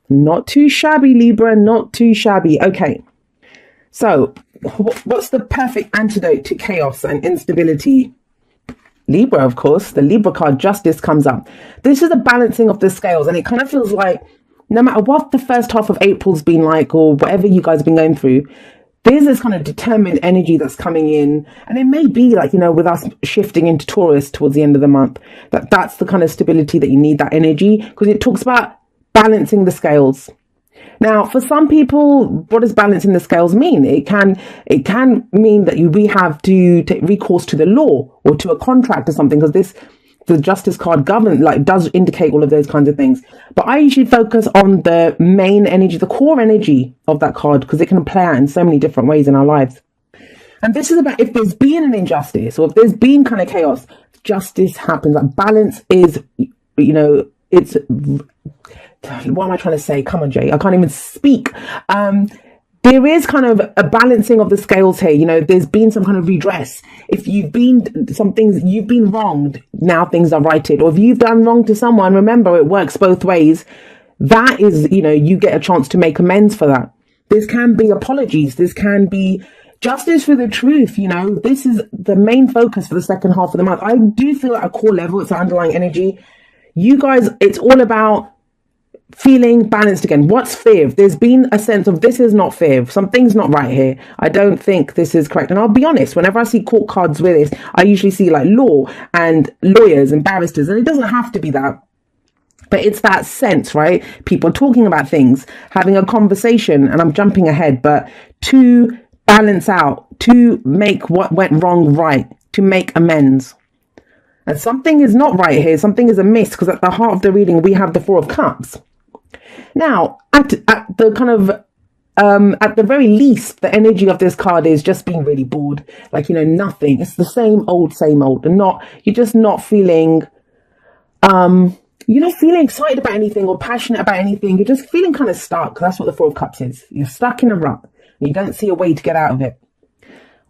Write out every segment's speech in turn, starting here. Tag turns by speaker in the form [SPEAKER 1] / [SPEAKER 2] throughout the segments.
[SPEAKER 1] Not too shabby, Libra, not too shabby. Okay, so what's the perfect antidote to chaos and instability? Libra, of course. The Libra card, Justice, comes up. This is a balancing of the scales, and it kind of feels like no matter what the first half of April's been like, or whatever you guys have been going through, there's this kind of determined energy that's coming in. And it may be like, with us shifting into Taurus towards the end of the month, that's the kind of stability that you need, that energy, because it talks about balancing the scales. Now, for some people, what does balancing the scales mean? It can mean that we have to take recourse to the law or to a contract or something, because the Justice card does indicate all of those kinds of things. But I usually focus on the main energy, the core energy of that card, because it can play out in so many different ways in our lives. And this is about if there's been an injustice or if there's been kind of chaos, justice happens. Like balance is, it's... What am I trying to say? Come on, Jay. I can't even speak. There is kind of a balancing of the scales here. There's been some kind of redress. If you've been wronged, now things are righted. Or if you've done wrong to someone, remember, it works both ways. That is, you get a chance to make amends for that. This can be apologies. This can be justice for the truth. This is the main focus for the second half of the month. I do feel at a core level, it's an underlying energy. You guys, it's all about feeling balanced again. What's fair? There's been a sense of this is not fair. Something's not right here. I don't think this is correct. And I'll be honest, whenever I see court cards with this, I usually see like law and lawyers and barristers, and it doesn't have to be that. But it's that sense, right? People talking about things, having a conversation, and I'm jumping ahead, but to balance out, to make what went wrong right, to make amends. And something is not right here. Something is amiss, because at the heart of the reading, we have the Four of Cups. Now, at the kind of, at the very least, the energy of this card is just being really bored. Like, nothing. It's the same old. And you're just not feeling, you're not feeling excited about anything or passionate about anything. You're just feeling kind of stuck. That's what the Four of Cups is. You're stuck in a rut. You don't see a way to get out of it.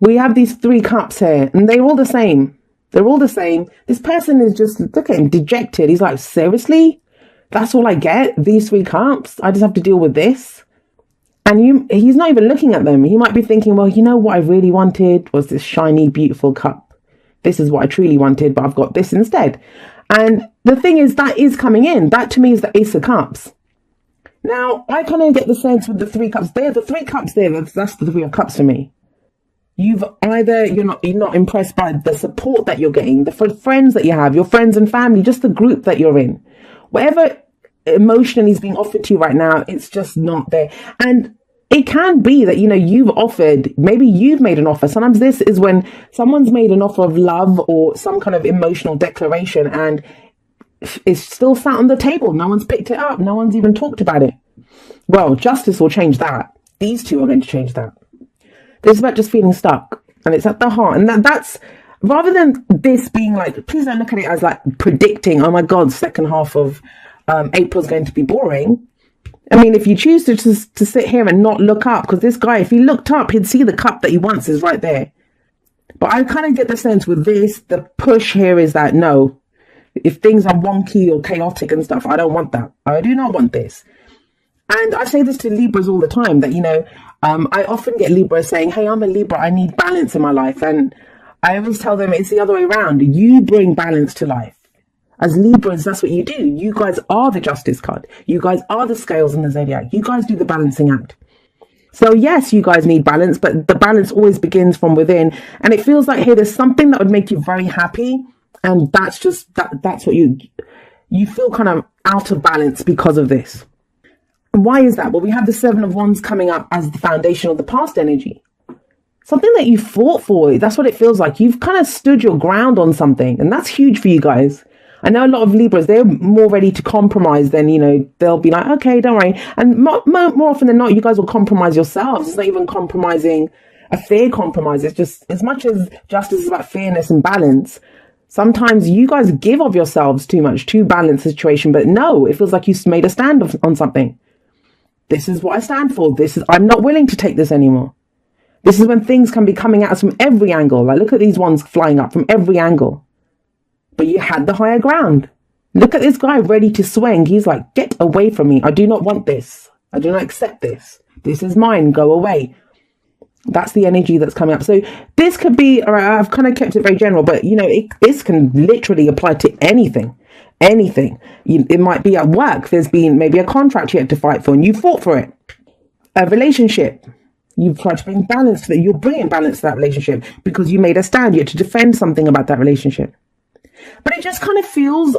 [SPEAKER 1] We have these three cups here, and they're all the same. They're all the same. This person is just, look at him, dejected. He's like, seriously? That's all I get? These three cups? I just have to deal with this? And he's not even looking at them. He might be thinking, well, what I really wanted was this shiny, beautiful cup. This is what I truly wanted, but I've got this instead. And the thing is, that is coming in. That to me is the Ace of Cups. Now, I kind of get the sense with the three cups. They're the three cups there. That's the Three of Cups for me. You're not impressed by the support that you're getting, the friends that you have, your friends and family, just the group that you're in. Whatever emotionally is being offered to you right now, it's just not there. And it can be that, maybe you've made an offer. Sometimes this is when someone's made an offer of love or some kind of emotional declaration, and it's still sat on the table. No one's picked it up. No one's even talked about it. Well, justice will change that. These two are going to change that. It's about just feeling stuck, and it's at the heart. And that's rather than this being like, please don't look at it as like predicting, oh my God, second half of April is going to be boring. I mean, if you choose to sit here and not look up, because this guy, if he looked up, he'd see the cup that he wants is right there. But I kind of get the sense with this, the push here is that no, if things are wonky or chaotic and stuff, I don't want that. I do not want this. And I say this to Libras all the time, that, I often get Libras saying, hey, I'm a Libra, I need balance in my life. And I always tell them it's the other way around. You bring balance to life. As Libras, that's what you do. You guys are the Justice card. You guys are the scales in the zodiac. You guys do the balancing act. So yes, you guys need balance, but the balance always begins from within. And it feels like here, there's something that would make you very happy. And that's just, that's what you feel kind of out of balance because of this. Why is that? Well, we have the Seven of Wands coming up as the foundation of the past energy. Something that you fought for. That's what it feels like. You've kind of stood your ground on something. And that's huge for you guys. I know a lot of Libras, they're more ready to compromise than, they'll be like, okay, don't worry. And more often than not, you guys will compromise yourselves. It's not even compromising, a fair compromise. It's just, as much as justice is about fairness and balance, sometimes you guys give of yourselves too much to balance the situation. But no, it feels like you made a stand on something. This is what I stand for. I'm not willing to take this anymore. This is when things can be coming at us from every angle. Like, look at these ones flying up from every angle. But you had the higher ground. Look at this guy ready to swing. He's like, get away from me. I do not want this. I do not accept this. This is mine. Go away. That's the energy that's coming up. So this could be, all right, I've kind of kept it very general, but this can literally apply to anything. It might be at work. There's been maybe a contract you had to fight for and you fought for it. A relationship. You've tried to bring balance to that. You're bringing balance to that relationship because you made a stand. You had to defend something about that relationship. But it just kind of feels,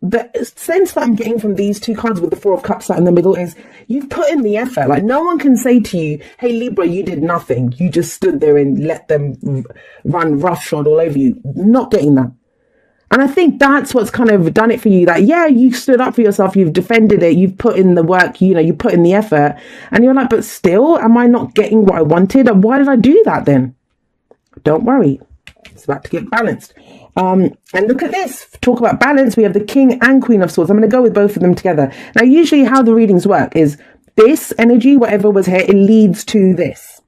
[SPEAKER 1] the sense that I'm getting from these two cards with the Four of Cups sat in the middle is you've put in the effort. Like, no one can say to you, hey, Libra, you did nothing. You just stood there and let them run roughshod all over you. Not getting that. And I think that's what's kind of done it for you, that, yeah, you stood up for yourself. You've defended it. You've put in the work, you put in the effort, and you're like, but still, am I not getting what I wanted? And why did I do that then? Don't worry. It's about to get balanced. And look at this. Talk about balance. We have the King and Queen of Swords. I'm going to go with both of them together. Now, usually how the readings work is this energy, whatever was here, it leads to this.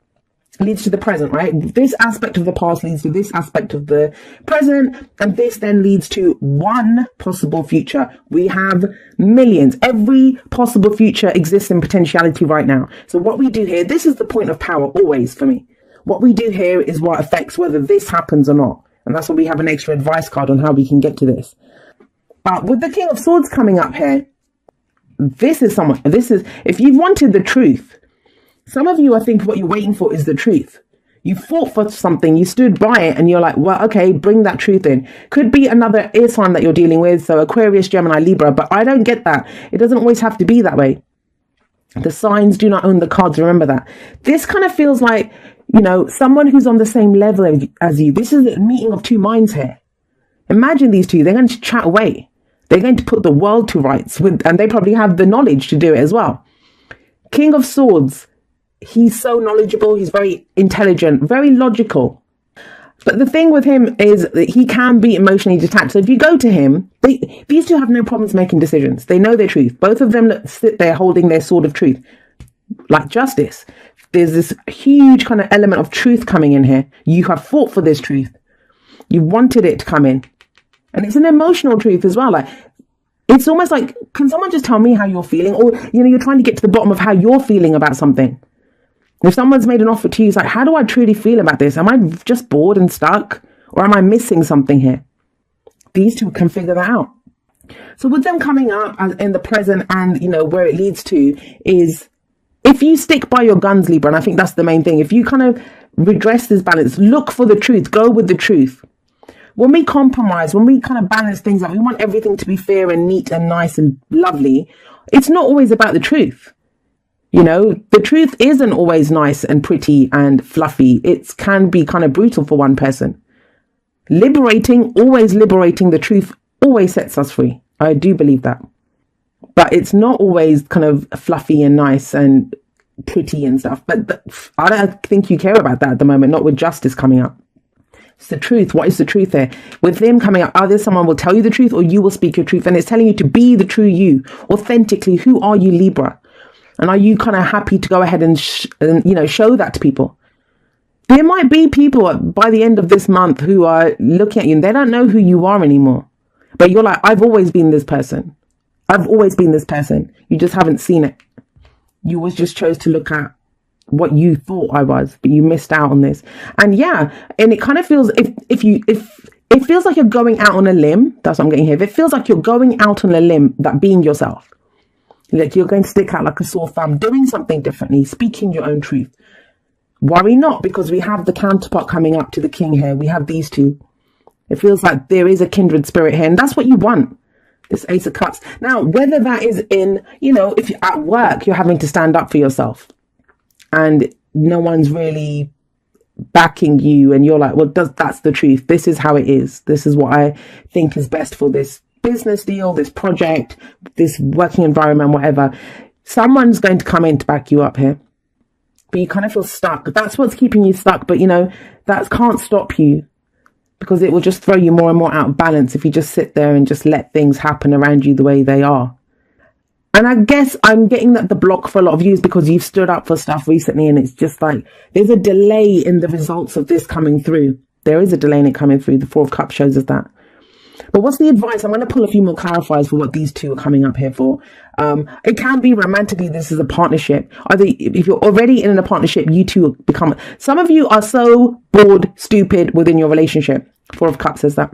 [SPEAKER 1] It leads to the present, right? This aspect of the past leads to this aspect of the present. And this then leads to one possible future. We have millions. Every possible future exists in potentiality right now. So what we do here, this is the point of power always for me. What we do here is what affects whether this happens or not. And that's why we have an extra advice card on how we can get to this. But with the King of Swords coming up here, if you've wanted the truth, some of you, I think what you're waiting for is the truth. You fought for something, you stood by it, and you're like, well, okay, bring that truth in. Could be another air sign that you're dealing with, so Aquarius, Gemini, Libra, but I don't get that. It doesn't always have to be that way. The signs do not own the cards, remember that. This kind of feels like, someone who's on the same level as you. This is a meeting of two minds here. Imagine these two. They're going to chat away. They're going to put the world to rights, and they probably have the knowledge to do it as well. King of Swords. He's so knowledgeable. He's very intelligent, very logical. But the thing with him is that he can be emotionally detached. So if you go to him, these two have no problems making decisions. They know their truth. Both of them sit there holding their sword of truth, like justice. There's this huge kind of element of truth coming in here. You have fought for this truth. You wanted it to come in. And it's an emotional truth as well. Like, it's almost like, can someone just tell me how you're feeling? Or, you're trying to get to the bottom of how you're feeling about something. If someone's made an offer to you, it's like, how do I truly feel about this? Am I just bored and stuck? Or am I missing something here? These two can figure that out. So with them coming up in the present and, where it leads to is, if you stick by your guns, Libra, and I think that's the main thing, if you kind of redress this balance, look for the truth, go with the truth. When we compromise, when we kind of balance things out, we want everything to be fair and neat and nice and lovely. It's not always about the truth. The truth isn't always nice and pretty and fluffy. It can be kind of brutal for one person. Always liberating the truth always sets us free. I do believe that. But it's not always kind of fluffy and nice and pretty and stuff. But I don't think you care about that at the moment, not with justice coming up. It's the truth. What is the truth there? With them coming up, either someone will tell you the truth or you will speak your truth. And it's telling you to be the true you. Authentically, who are you, Libra? And are you kind of happy to go ahead and show that to people? There might be people by the end of this month who are looking at you and they don't know who you are anymore. But you're like, I've always been this person. I've always been this person. You just haven't seen it. You always just chose to look at what you thought I was, but you missed out on this. And yeah, and it kind of feels, if it feels like you're going out on a limb, that's what I'm getting here. If it feels like you're going out on a limb, that being yourself, like you're going to stick out like a sore thumb, doing something differently, speaking your own truth. Worry not, because we have the counterpart coming up to the king here. We have these two. It feels like there is a kindred spirit here, and that's what you want. This Ace of Cups. Now, whether that is in, if you're at work, you're having to stand up for yourself and no one's really backing you and you're like, well, that's the truth. This is how it is. This is what I think is best for this business deal, this project, this working environment, whatever. Someone's going to come in to back you up here. But you kind of feel stuck. That's what's keeping you stuck. But, that can't stop you, because it will just throw you more and more out of balance if you just sit there and just let things happen around you the way they are. And I guess I'm getting that the block for a lot of you is because you've stood up for stuff recently, and it's just like there's a delay in the results of this coming through. There is a delay in it coming through. The Four of Cups shows us that. But what's the advice? I'm going to pull a few more clarifiers for what these two are coming up here for. It can be romantically, this is a partnership. Either if you're already in a partnership, you two become... Some of you are so bored, stupid within your relationship. Four of Cups says that.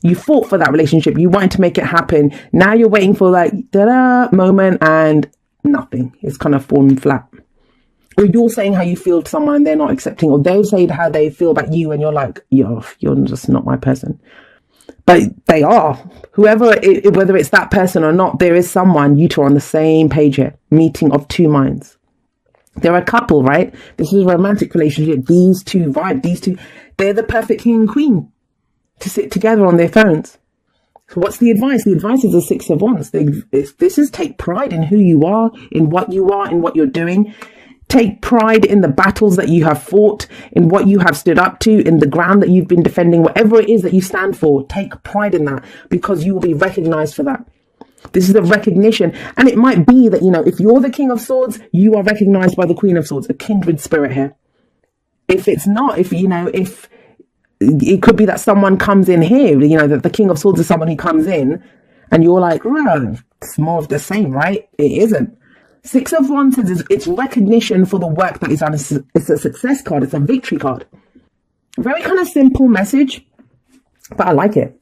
[SPEAKER 1] You fought for that relationship. You wanted to make it happen. Now you're waiting for like, da-da moment and nothing. It's kind of fallen flat. Or you're saying how you feel to someone and they're not accepting. Or they'll say how they feel about you and you're like, you're just not my person. But they are. Whoever, whether it's that person or not, there is someone, you two are on the same page here. Meeting of two minds. They're a couple, right? This is a romantic relationship. These two vibe, they're the perfect king and queen to sit together on their phones. So what's the advice? The advice is the Six of Wands. This is take pride in who you are, in what you're doing. Take pride in the battles that you have fought, in what you have stood up to, in the ground that you've been defending, whatever it is that you stand for. Take pride in that because you will be recognized for that. This is a recognition. And it might be that, if you're the King of Swords, you are recognized by the Queen of Swords, a kindred spirit here. If it's not, if it could be that someone comes in here, that the King of Swords is someone who comes in and you're like, well, it's more of the same, right? It isn't. Six of Wands says it's recognition for the work that is done. It's a success card. It's a victory card. Very kind of simple message, but I like it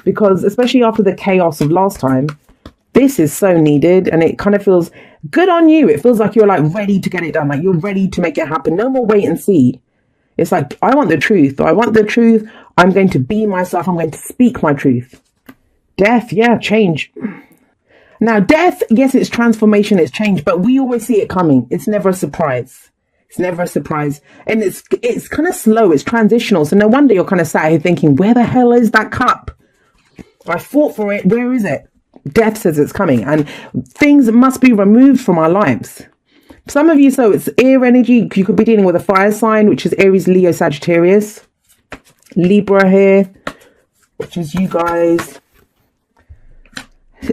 [SPEAKER 1] because especially after the chaos of last time, this is so needed and it kind of feels good on you. It feels like you're like ready to get it done. Like you're ready to make it happen. No more wait and see. It's like, I want the truth. I want the truth. I'm going to be myself. I'm going to speak my truth. Death. Yeah. Change. Now, death, yes, it's transformation, it's change, but we always see it coming. It's never a surprise. It's never a surprise. And it's kind of slow. It's transitional. So no wonder you're kind of sat here thinking, where the hell is that cup? I fought for it. Where is it? Death says it's coming and things must be removed from our lives. Some of you, so it's air energy. You could be dealing with a fire sign, which is Aries, Leo, Sagittarius. Libra here, which is you guys.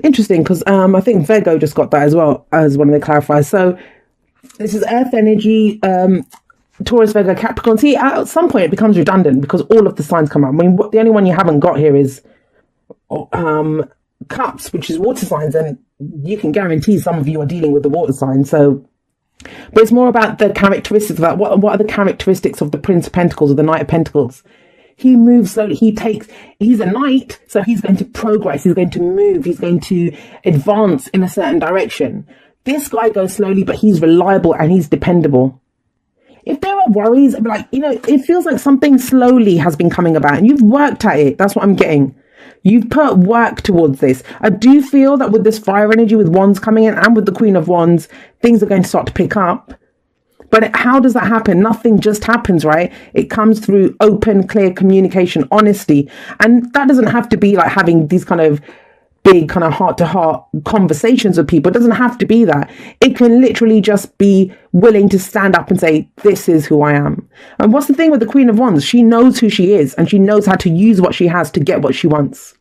[SPEAKER 1] Interesting because I think Virgo just got that as well as one of the clarifiers. So this is earth energy, Taurus, Virgo, Capricorn. See, at some point it becomes redundant because all of the signs come up. I mean, the only one you haven't got here is Cups, which is water signs, and you can guarantee some of you are dealing with the water sign. So, but it's more about the characteristics of that. What are the characteristics of the Prince of Pentacles or the Knight of Pentacles? He moves slowly. He's a knight, so he's going to progress. He's going to move. He's going to advance in a certain direction. This guy goes slowly, but he's reliable and he's dependable. If there are worries, like, it feels like something slowly has been coming about and you've worked at it. That's what I'm getting. You've put work towards this. I do feel that with this fire energy, with Wands coming in and with the Queen of Wands, things are going to start to pick up. But how does that happen? Nothing just happens, right? It comes through open, clear communication, honesty. And that doesn't have to be like having these kind of big kind of heart-to-heart conversations with people. It doesn't have to be that. It can literally just be willing to stand up and say, this is who I am. And what's the thing with the Queen of Wands? She knows who she is and she knows how to use what she has to get what she wants.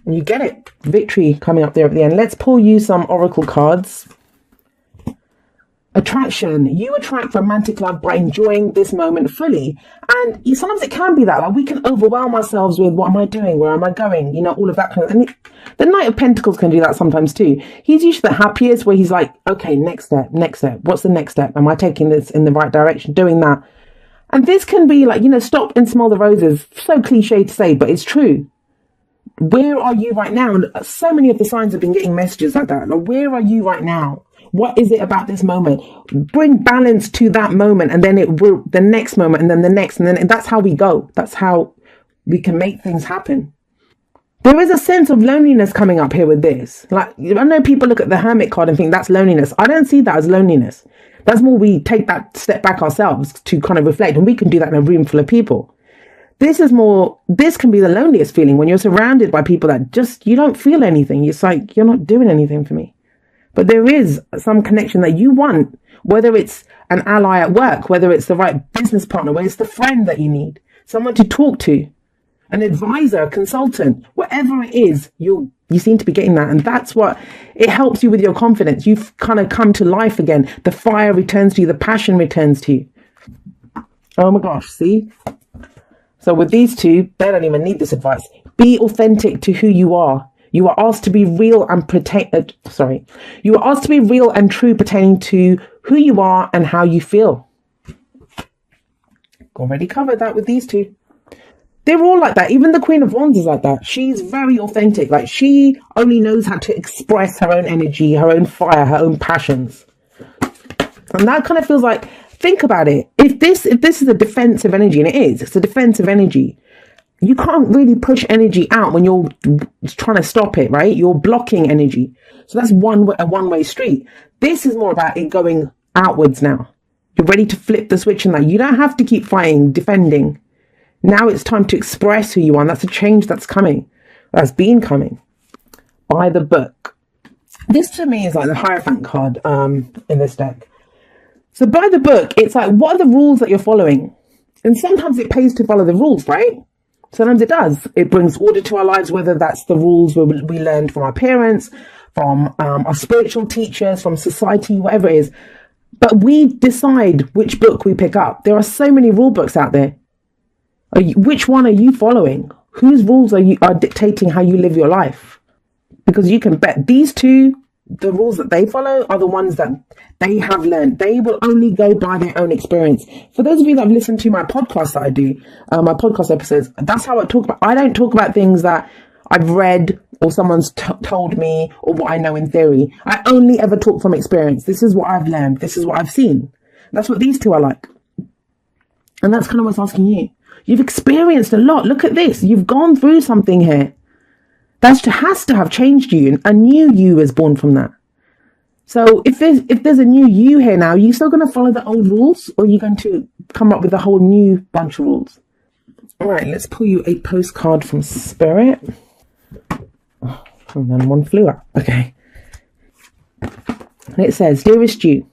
[SPEAKER 1] And you get it. Victory coming up there at the end. Let's pull you some oracle cards. Attraction. You attract romantic love by enjoying this moment fully. And sometimes it can be that. Like we can overwhelm ourselves with what am I doing? Where am I going? All of that kind of thing. The Knight of Pentacles can do that sometimes too. He's usually the happiest where he's like, okay, next step. What's the next step? Am I taking this in the right direction? Doing that. And this can be like, stop and smell the roses. So cliche to say, but it's true. Where are you right now? And so many of the signs have been getting messages like that. Like, where are you right now? What is it about this moment? Bring balance to that moment and then it will the next moment and then the next and then that's how we go. That's how we can make things happen. There is a sense of loneliness coming up here with this. Like I know people look at the Hermit card and think that's loneliness. I don't see that as loneliness. That's more we take that step back ourselves to kind of reflect and we can do that in a room full of people. This can be the loneliest feeling when you're surrounded by people that just, you don't feel anything. It's like, you're not doing anything for me. But there is some connection that you want, whether it's an ally at work, whether it's the right business partner, whether it's the friend that you need, someone to talk to, an advisor, a consultant, whatever it is, you seem to be getting that. And that's what, it helps you with your confidence. You've kind of come to life again. The fire returns to you. The passion returns to you. Oh my gosh, see? So with these two, they don't even need this advice. Be authentic to who you are. You are asked to be real and You are asked to be real and true pertaining to who you are and how you feel. Already covered that with these two. They're all like that. Even the Queen of Wands is like that. She's very authentic. Like, she only knows how to express her own energy, her own fire, her own passions. And that kind of feels like, think about it. If this is a defensive energy, and it's a defensive energy, you can't really push energy out when you're trying to stop it, right? You're blocking energy. So that's a one-way street. This is more about it going outwards now. You're ready to flip the switch in that. You don't have to keep fighting, defending. Now it's time to express who you are. And that's a change that's coming. That's been coming. By the book. This to me is like the Hierophant card in this deck. So by the book, it's like, what are the rules that you're following? And sometimes it pays to follow the rules, right? Sometimes it does. It brings order to our lives, whether that's the rules we learned from our parents, from our spiritual teachers, from society, whatever it is. But we decide which book we pick up. There are so many rule books out there. Which one are you following? Whose rules are dictating how you live your life? Because you can bet these two, the rules that they follow are the ones that they have learned. They will only go by their own experience. For those of you that have listened to my podcast that I do, my podcast episodes, that's how I talk about. I don't talk about things that I've read or someone's told me or what I know in theory. I only ever talk from experience. This is what I've learned. This is what I've seen. That's what these two are like. And that's kind of what's asking you. You've experienced a lot. Look at this. You've gone through something here. That has to have changed you. A new you is born from that. So if there's a new you here now, are you still going to follow the old rules, or are you going to come up with a whole new bunch of rules? All right, let's pull you a postcard from Spirit. Oh, and then one flew out. Okay. And it says, dearest you.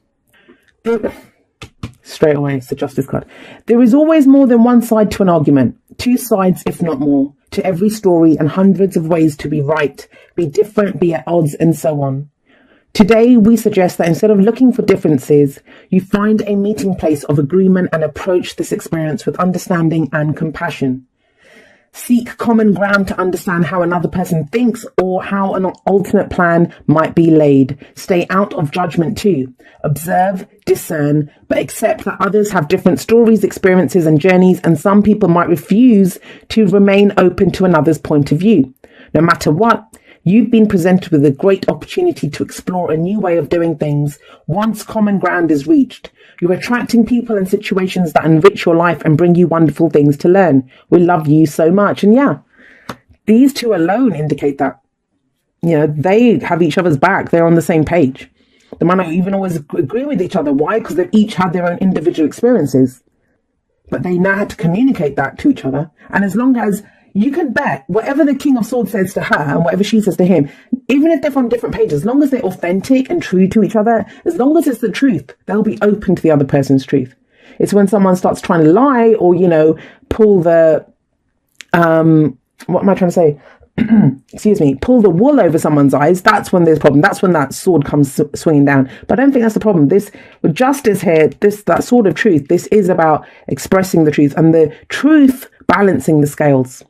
[SPEAKER 1] Straight away, it's the Justice card. There is always more than one side to an argument. Two sides, if not more, to every story, and hundreds of ways to be right, be different, be at odds, and so on. Today, we suggest that instead of looking for differences, you find a meeting place of agreement and approach this experience with understanding and compassion. Seek common ground to understand how another person thinks or how an alternate plan might be laid. Stay out of judgment too. Observe, discern, but accept that others have different stories, experiences, and journeys, and some people might refuse to remain open to another's point of view. No matter what, you've been presented with a great opportunity to explore a new way of doing things once common ground is reached. You're attracting people and situations that enrich your life and bring you wonderful things to learn. We love you so much. And yeah, these two alone indicate that, you know, they have each other's back. They're on the same page. They might not even always agree with each other. Why? Because they've each had their own individual experiences. But they know how to communicate that to each other. And as long as you can bet whatever the King of Swords says to her and whatever she says to him, even if they're from different pages, as long as they're authentic and true to each other, as long as it's the truth, they'll be open to the other person's truth. It's when someone starts trying to lie or, you know, pull the, what am I trying to say? Excuse me, pull the wool over someone's eyes. That's when there's a problem. That's when that sword comes swinging down. But I don't think that's the problem. This, with justice here, that sword of truth, this is about expressing the truth and the truth balancing the scales.